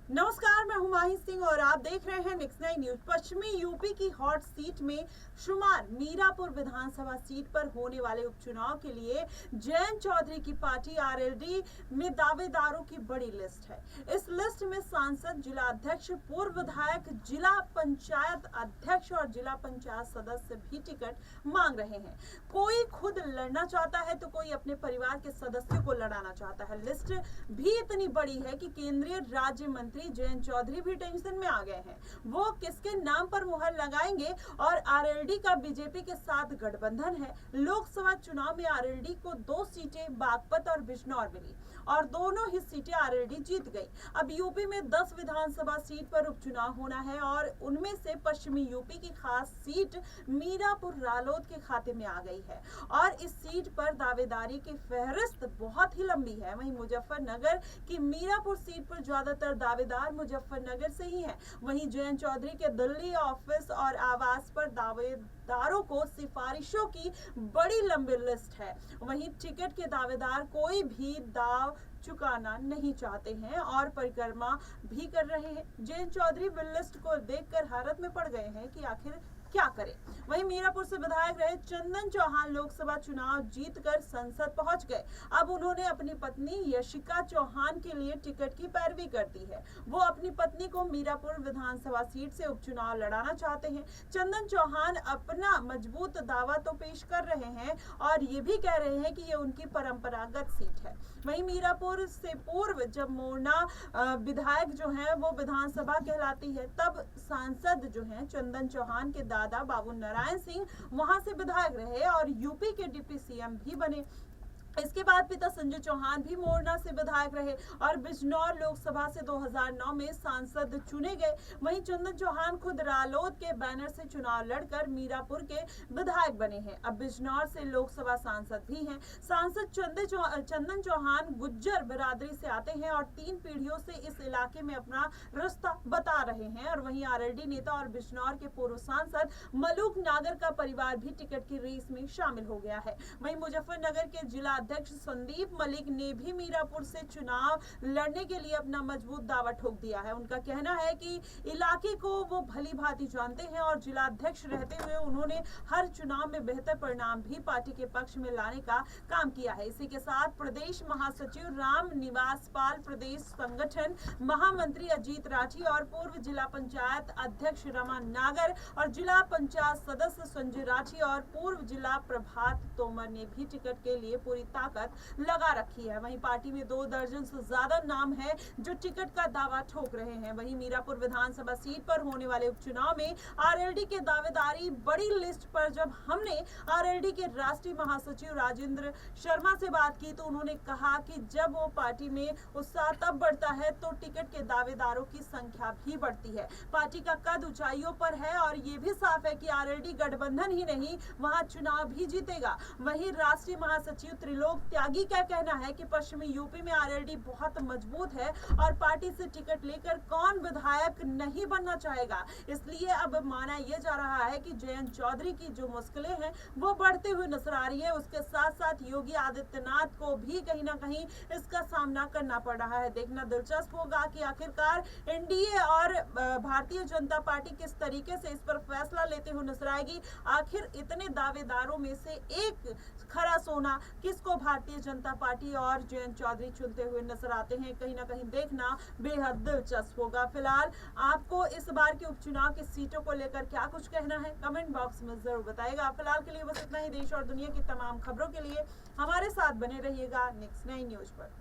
नमस्कार, मैं हुमायूं सिंह और आप देख रहे हैं नेक्स्ट 9 न्यूज। पश्चिमी यूपी की हॉट सीट में शुमार मीरापुर विधानसभा सीट पर होने वाले उपचुनाव के लिए जयंत चौधरी की पार्टी आरएलडी में दावेदारों की बड़ी लिस्ट है। इस लिस्ट में सांसद, जिला अध्यक्ष, पूर्व विधायक, जिला पंचायत अध्यक्ष और जिला पंचायत सदस्य भी टिकट मांग रहे हैं। कोई खुद लड़ना चाहता है तो कोई अपने परिवार के सदस्यों को लड़ाना चाहता है। लिस्ट भी इतनी बड़ी है कि केंद्रीय राज्य मंत्री जयंत चौधरी भी टेंशन में आ गए हैं। वो किसके नाम पर मुहर लगाएंगे? और आरएलडी का बीजेपी के साथ गठबंधन है। लोकसभा चुनाव में आरएलडी को 2 सीटें बागपत और बिजनौर मिली और दोनों ही सीटें आरएलडी जीत गई। अब यूपी में 10 विधानसभा सीट पर उपचुनाव होना है और उनमें से पश्चिमी यूपी की खास सीट मीरापुर रालोद के खाते में आ गई है और इस सीट पर दावेदारी की फहरिस्त बहुत ही लंबी है। वहीं मुजफ्फरनगर की मीरापुर सीट पर ज्यादातर दावेदार मुजफ्फरनगर से ही हैं। वहीं जयंत चौधरी के दिल्ली ऑफिस और आवास पर दावेदारों को सिफारिशों की बड़ी लंबी लिस्ट है। वहीं टिकट के दावेदार कोई भी दाव चुकाना नहीं चाहते हैं और परिक्रमा भी कर रहे हैं। जयंत चौधरी बिल लिस्ट को देखकर हैरत में पड़ गए हैं कि आखिर क्या करें। वहीं मीरापुर से विधायक रहे चंदन चौहान लोकसभा चुनाव जीतकर संसद पहुंच गए। अब उन्होंने अपनी पत्नी यशिका चौहान के लिए टिकट की पैरवी कर दी है। वो अपनी पत्नी को मीरापुर विधानसभा सीट से उपचुनाव लड़ाना चाहते हैं। चंदन चौहान अपना मजबूत दावा तो पेश कर रहे हैं और ये भी कह रहे हैं कि ये उनकी परंपरागत सीट है। वहीं मीरापुर से पूर्व जब मोरना विधायक जो है वो विधानसभा कहलाती है, तब सांसद जो है चंदन चौहान के दादा बाबू नारायण सिंह वहां से विधायक रहे और यूपी के डिप्टी सीएम भी बने। इसके बाद पिता संजय चौहान भी मोरना से विधायक रहे और बिजनौर लोकसभा से 2009 में सांसद चुने गए। वहीं चंदन चौहान खुद रालोद के बैनर से चुनाव लड़कर मीरापुर के विधायक बने हैं। अब बिजनौर से लोकसभा सांसद भी हैं। सांसद चंदन चौहान गुज्जर बिरादरी से आते हैं और 3 पीढ़ियों से इस इलाके में अपना रास्ता बता रहे हैं। और वहीं आरएलडी नेता और बिजनौर के पूर्व सांसद मलूक नागर का परिवार भी टिकट की रेस में शामिल हो गया है। वहीं मुजफ्फरनगर के जिला अध्यक्ष संदीप मलिक ने भी मीरापुर से चुनाव लड़ने के लिए अपना मजबूत दावा ठोक दिया है। उनका कहना है कि इलाके को वो भली भांति जानते हैं और जिला अध्यक्ष रहते हुए उन्होंने हर चुनाव में बेहतर परिणाम भी पार्टी के पक्ष में लाने का काम किया है। इसी के साथ प्रदेश महासचिव राम निवास पाल, प्रदेश संगठन महामंत्री अजीत राठी और पूर्व जिला पंचायत अध्यक्ष रमा नागर और जिला पंचायत सदस्य संजय राठी और पूर्व जिला प्रभात तोमर ने भी टिकट के लिए पूरी ताकत लगा रखी है। वहीं पार्टी में 2 दर्जन से ज्यादा नाम है जो टिकट का दावा ठोक रहे हैं। वहीं मीरापुर विधानसभा सीट पर होने वाले उपचुनाव में आरएलडी के दावेदारी बड़ी लिस्ट पर जब हमने आरएलडी के राष्ट्रीय महासचिव राजेंद्र शर्मा से बात की तो उन्होंने कहा कि जब वो पार्टी में उत्साह तब बढ़ता है तो टिकट के दावेदारों की संख्या भी बढ़ती है। पार्टी का कद ऊंचाइयों पर है और ये भी साफ है कि आरएलडी गठबंधन ही नहीं वहां चुनाव भी जीतेगा। वहीं राष्ट्रीय महासचिव त्रिलोक त्यागी का कहना है कि पश्चिमी यूपी में आरएलडी बहुत मजबूत है और पार्टी से टिकट लेकर कौन विधायक नहीं बनना चाहेगा। इसलिए अब माना यह जा रहा है कि जयंत चौधरी की जो मुश्किलें हैं वो बढ़ते हुए नजर आ रही है। उसके साथ साथ योगी आदित्यनाथ को भी कहीं ना कहीं इसका सामना करना पड़ रहा है। देखना दिलचस्प होगा कि आखिरकार एनडीए और भारतीय जनता पार्टी किस तरीके से इस पर फैसला लेते हुए नजर आएगी। आखिर इतने दावेदारों में से एक खरा सोना किसको भारतीय जनता पार्टी और जयंत चौधरी चुनते हुए नजर आते हैं, कहीं ना कहीं देखना बेहद दिलचस्प होगा। फिलहाल आपको इस बार के उपचुनाव की सीटों को लेकर क्या कुछ कहना है कमेंट बॉक्स में जरूर बताइएगा। फिलहाल के लिए बस इतना ही। देश और दुनिया की तमाम खबरों के लिए हमारे साथ बने रहिएगा नेक्स्ट 9 न्यूज पर।